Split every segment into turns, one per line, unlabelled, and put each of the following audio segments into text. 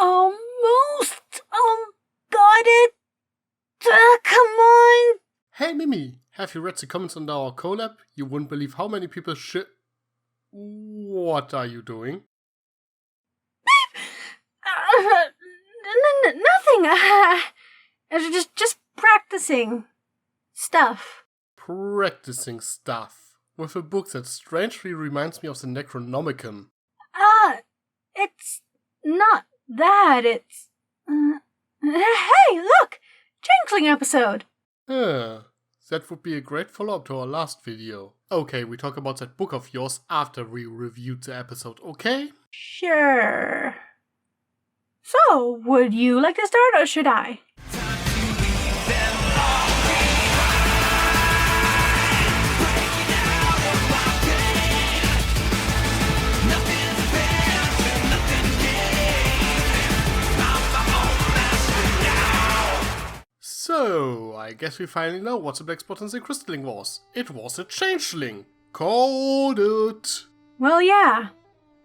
Almost got it. Come on.
Hey Mimi, have you read the comments on our collab? You wouldn't believe how many people What are you doing?
Nothing. Just practicing stuff.
Practicing stuff. With a book that strangely reminds me of the Necronomicon.
It's not that, it's... Hey, look! Changeling episode!
That would be a great follow-up to our last video. Okay, we talk about that book of yours after we reviewed the episode, okay?
Sure. So, would you like to start or should I?
So, I guess we finally know what the black spot in the Chrysalis was. It was a Changeling. Called it.
Well, yeah.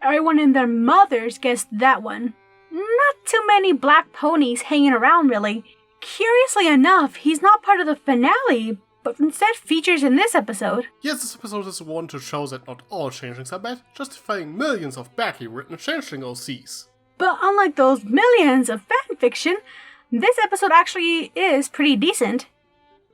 Everyone and their mothers guessed that one. Not too many black ponies hanging around, really. Curiously enough, he's not part of the finale, but instead features in this episode.
Yes, this episode is one to show that not all changelings are bad, justifying millions of badly written Changeling OCs.
But unlike those millions of fanfiction, this episode actually is pretty decent.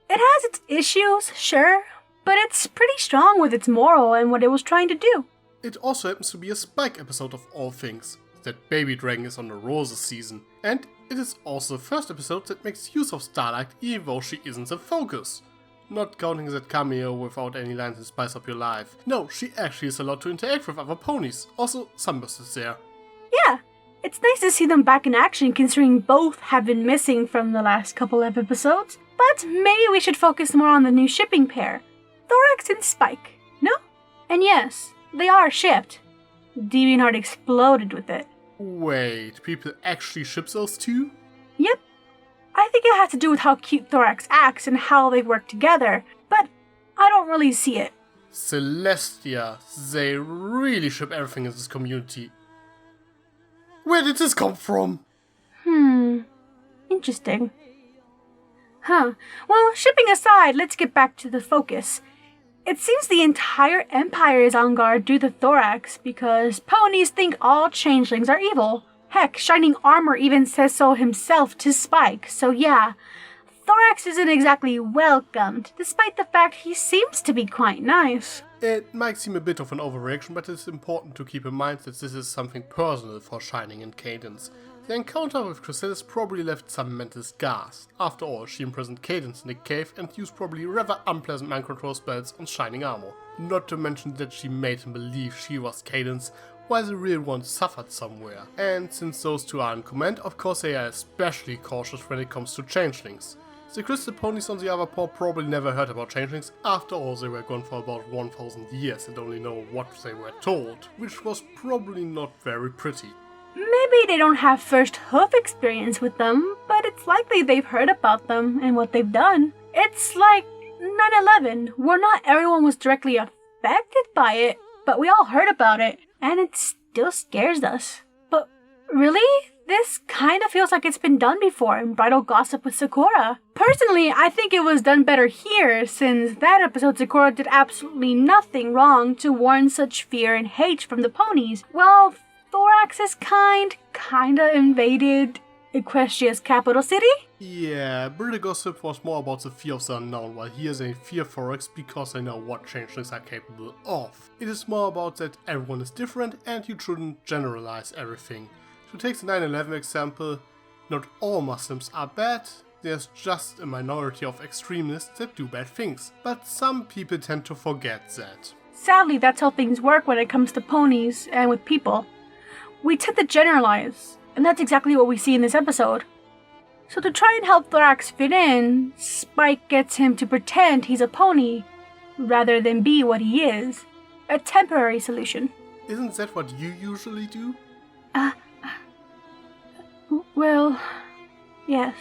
It has its issues, sure, but it's pretty strong with its moral and what it was trying to do.
It also happens to be a Spike episode of all things. That Baby Dragon is on the Roses season, and it is also the first episode that makes use of Starlight even though she isn't the focus. Not counting that cameo without any lines and spice up your life. No, she actually is allowed to interact with other ponies. Also, Sunburst is there.
Yeah, it's nice to see them back in action considering both have been missing from the last couple of episodes. But maybe we should focus more on the new shipping pair, Thorax and Spike, no? And yes, they are shipped. DeviantArt exploded with it.
Wait, people actually ship those two?
Yep. I think it has to do with how cute Thorax acts and how they work together, but I don't really see it.
Celestia, they really ship everything in this community. Where did this come from?
Interesting. Well, shipping aside, let's get back to the focus. It seems the entire Empire is on guard due to Thorax, because ponies think all changelings are evil. Heck, Shining Armor even says so himself to Spike, so yeah. Thorax isn't exactly welcomed, despite the fact he seems to be quite nice.
It might seem a bit of an overreaction, but it's important to keep in mind that this is something personal for Shining and Cadence. The encounter with Chrysalis probably left some mental scars. After all, she imprisoned Cadence in a cave and used probably rather unpleasant mind control spells on Shining Armor. Not to mention that she made him believe she was Cadence, while the real one suffered somewhere. And since those two are in command, of course they are especially cautious when it comes to changelings. The Crystal Ponies on the other paw probably never heard about changelings, after all they were gone for about 1000 years and only know what they were told, which was probably not very pretty.
Maybe they don't have first hoof experience with them, but it's likely they've heard about them and what they've done. It's like 9/11, where not everyone was directly affected by it, but we all heard about it, and it still scares us. But really? This kind of feels like it's been done before in Bridal Gossip with Sakura. Personally, I think it was done better here, since that episode Sakura did absolutely nothing wrong to warn such fear and hate from the ponies. Well, Thorax's kinda invaded Equestria's capital city?
Yeah, Bridal Gossip was more about the fear of the unknown, while here they fear Thorax because they know what changelings are capable of. It is more about that everyone is different and you shouldn't generalize everything. To take the 9/11 example, not all Muslims are bad, there's just a minority of extremists that do bad things, but some people tend to forget that.
Sadly, that's how things work when it comes to ponies and with people. We tend to generalize, and that's exactly what we see in this episode. So to try and help Thorax fit in, Spike gets him to pretend he's a pony, rather than be what he is. A temporary solution.
Isn't that what you usually do?
Well, yes,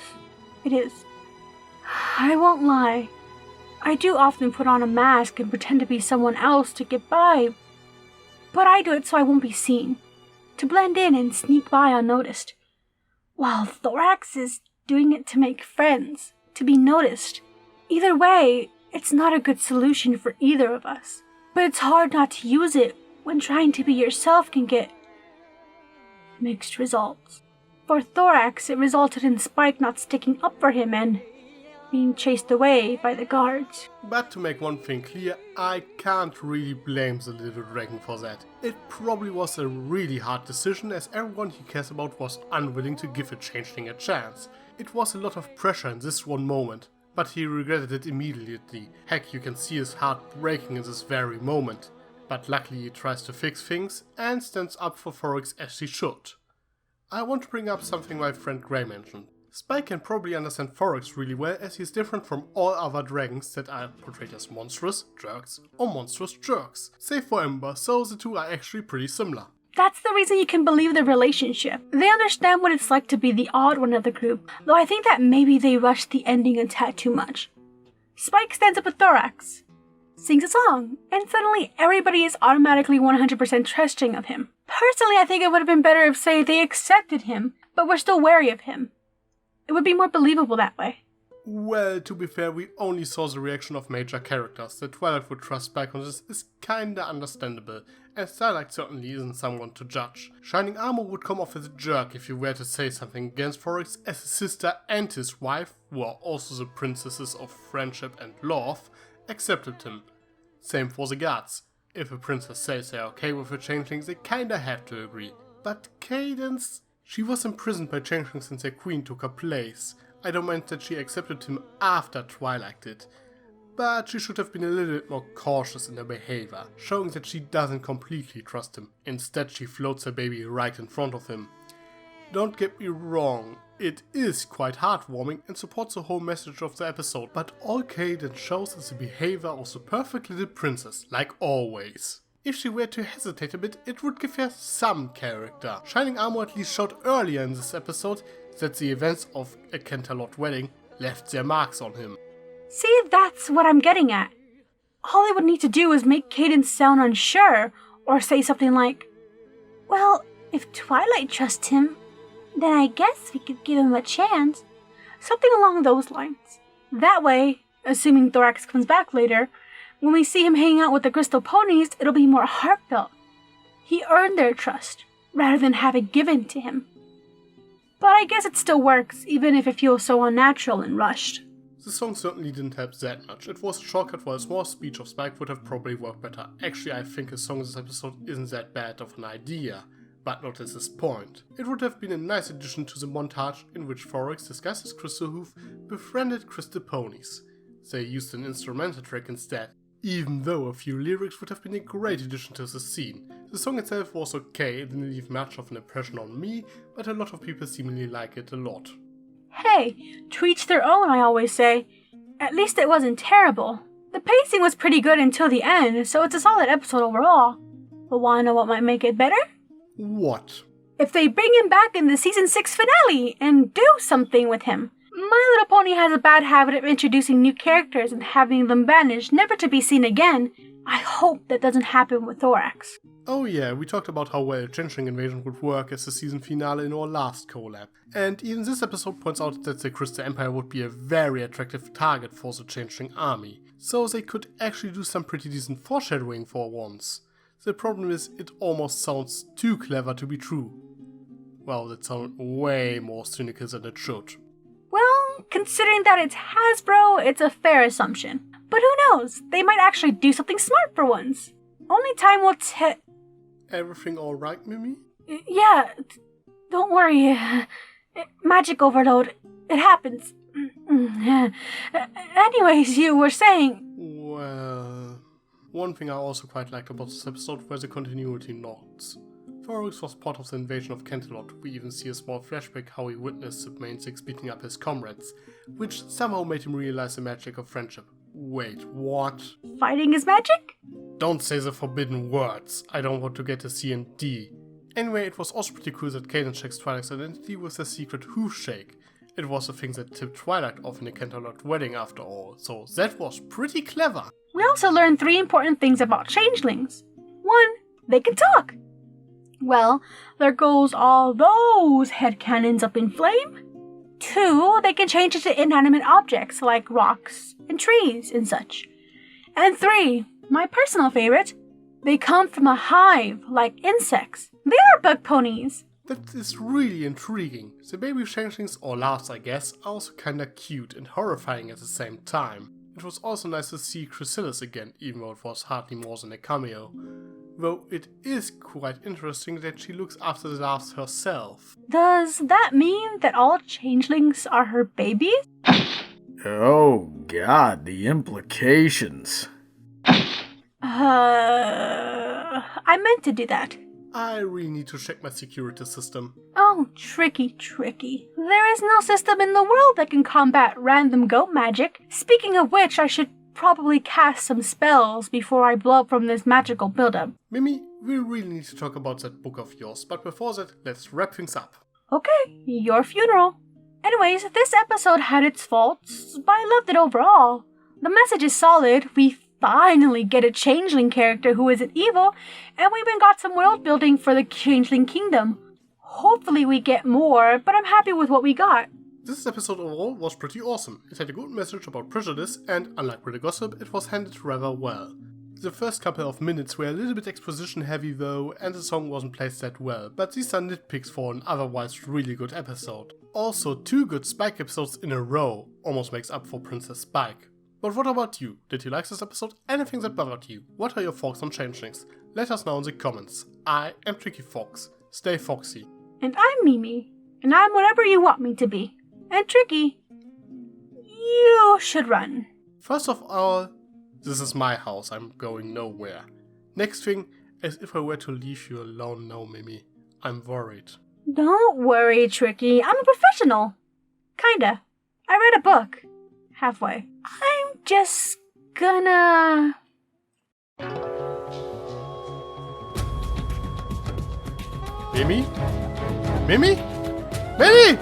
it is. I won't lie. I do often put on a mask and pretend to be someone else to get by, but I do it so I won't be seen. To blend in and sneak by unnoticed. while Thorax is doing it to make friends, to be noticed. Either way, it's not a good solution for either of us. But it's hard not to use it when trying to be yourself can get mixed results. For Thorax, it resulted in Spike not sticking up for him and being chased away by the guards.
But to make one thing clear, I can't really blame the little dragon for that. It probably was a really hard decision, as everyone he cares about was unwilling to give a changeling a chance. It was a lot of pressure in this one moment, but he regretted it immediately. Heck, you can see his heart breaking in this very moment. But luckily he tries to fix things and stands up for Thorax as he should. I want to bring up something my friend Gray mentioned. Spike can probably understand Thorax really well, as he's different from all other dragons that are portrayed as monstrous jerks or monstrous jerks. Save for Ember, so the two are actually pretty similar.
That's the reason you can believe the relationship. They understand what it's like to be the odd one of the group, though I think that maybe they rushed the ending a tad too much. Spike stands up with Thorax, sings a song, and suddenly everybody is automatically 100% trusting of him. Personally, I think it would have been better if, say, they accepted him, but were still wary of him. It would be more believable that way.
Well, to be fair, we only saw the reaction of major characters. That Twilight would trust Spike on this is kinda understandable, and Starlight certainly isn't someone to judge. Shining Armor would come off as a jerk if you were to say something against Thorax, as his sister and his wife, who are also the princesses of friendship and love, accepted him. Same for the guards. If a princess says they're okay with a changeling, they kinda have to agree. But Cadence... She was imprisoned by changelings since their queen took her place. I don't mind that she accepted him after Twilight did, but she should have been a little bit more cautious in her behavior, showing that she doesn't completely trust him. Instead, she floats her baby right in front of him. Don't get me wrong, it is quite heartwarming and supports the whole message of the episode, but all Cadence shows is the behavior of the perfect little princess, like always. If she were to hesitate a bit, it would give her some character. Shining Armor at least showed earlier in this episode that the events of a Canterlot wedding left their marks on him.
See, that's what I'm getting at. All I would need to do is make Cadence sound unsure, or say something like, well, if Twilight trusts him, then I guess we could give him a chance. Something along those lines. That way, assuming Thorax comes back later, when we see him hanging out with the Crystal Ponies, it'll be more heartfelt. He earned their trust, rather than have it given to him. But I guess it still works, even if it feels so unnatural and rushed.
The song certainly didn't help that much. It was a shortcut for a small speech of Spike would have probably worked better. Actually, I think a song in this episode isn't that bad of an idea, but not at this point. It would have been a nice addition to the montage in which Thorax, disguised as Crystal Hoof, befriended Crystal Ponies. They used an instrumental track instead, even though a few lyrics would have been a great addition to the scene. The song itself was okay, it didn't leave much of an impression on me, but a lot of people seemingly like it a lot.
Hey, to each their own, I always say. At least it wasn't terrible. The pacing was pretty good until the end, so it's a solid episode overall. But wanna know what might make it better?
What?
If they bring him back in the season 6 finale and do something with him. My Little Pony has a bad habit of introducing new characters and having them banished, never to be seen again. I hope that doesn't happen with Thorax.
Oh yeah, we talked about how well Changeling Invasion would work as the season finale in our last collab. And even this episode points out that the Crystal Empire would be a very attractive target for the Changeling army. So they could actually do some pretty decent foreshadowing for once. The problem is, it almost sounds too clever to be true. Well, that sounded way more cynical than it should.
Well, considering that it's Hasbro, it's a fair assumption. But who knows? They might actually do something smart for once. Only time will tell.
Everything alright, Mimi?
Yeah, don't worry. Magic overload. It happens. Anyways, you were saying...
Well... One thing I also quite liked about this episode were the continuity nods. Thorax was part of the invasion of Canterlot. We even see a small flashback how he witnessed the main six beating up his comrades, which somehow made him realize the magic of friendship. Wait, what?
Fighting is magic?
Don't say the forbidden words. I don't want to get a C&D. Anyway, it was also pretty cool that Cadence checks Twilight's identity with a secret hoof shake. It was the thing that tipped Twilight off in a Canterlot wedding after all, so that was pretty clever.
We also learned 3 important things about changelings. 1, they can talk. Well, there goes all those headcanons up in flame. 2, they can change into inanimate objects like rocks and trees and such. And 3, my personal favorite, they come from a hive like insects. They are bug ponies.
That is really intriguing. The baby changelings, or larves I guess, are also kinda cute and horrifying at the same time. It was also nice to see Chrysalis again, even though it was hardly more than a cameo. Though it is quite interesting that she looks after the larves herself.
Does that mean that all changelings are her babies?
Oh god, the implications.
I meant to do that.
I really need to check my security system.
Oh, tricky. There is no system in the world that can combat random goat magic. Speaking of which, I should probably cast some spells before I blow up from this magical buildup.
Mimi, we really need to talk about that book of yours, but before that, let's wrap things up.
Okay, your funeral. Anyways, this episode had its faults, but I loved it overall. The message is solid. We finally get a changeling character who isn't evil, and we even got some world building for the Changeling Kingdom. Hopefully we get more, but I'm happy with what we got.
This episode overall was pretty awesome. It had a good message about prejudice, and unlike Real Gossip, it was handled rather well. The first couple of minutes were a little bit exposition heavy though, and the song wasn't placed that well, but these are nitpicks for an otherwise really good episode. Also, 2 good Spike episodes in a row almost makes up for Princess Spike. But what about you? Did you like this episode? Anything that bothered you? What are your thoughts on Changelings? Let us know in the comments. I am Tricky Fox. Stay foxy.
And I'm Mimi, and I'm whatever you want me to be. And Tricky, you should run.
First of all, this is my house. I'm going nowhere. Next thing, as if I were to leave you alone now, Mimi. I'm worried.
Don't worry, Tricky. I'm a professional. Kinda. I read a book. Halfway. I'm just gonna...
Mimi? Mimi? Mimi!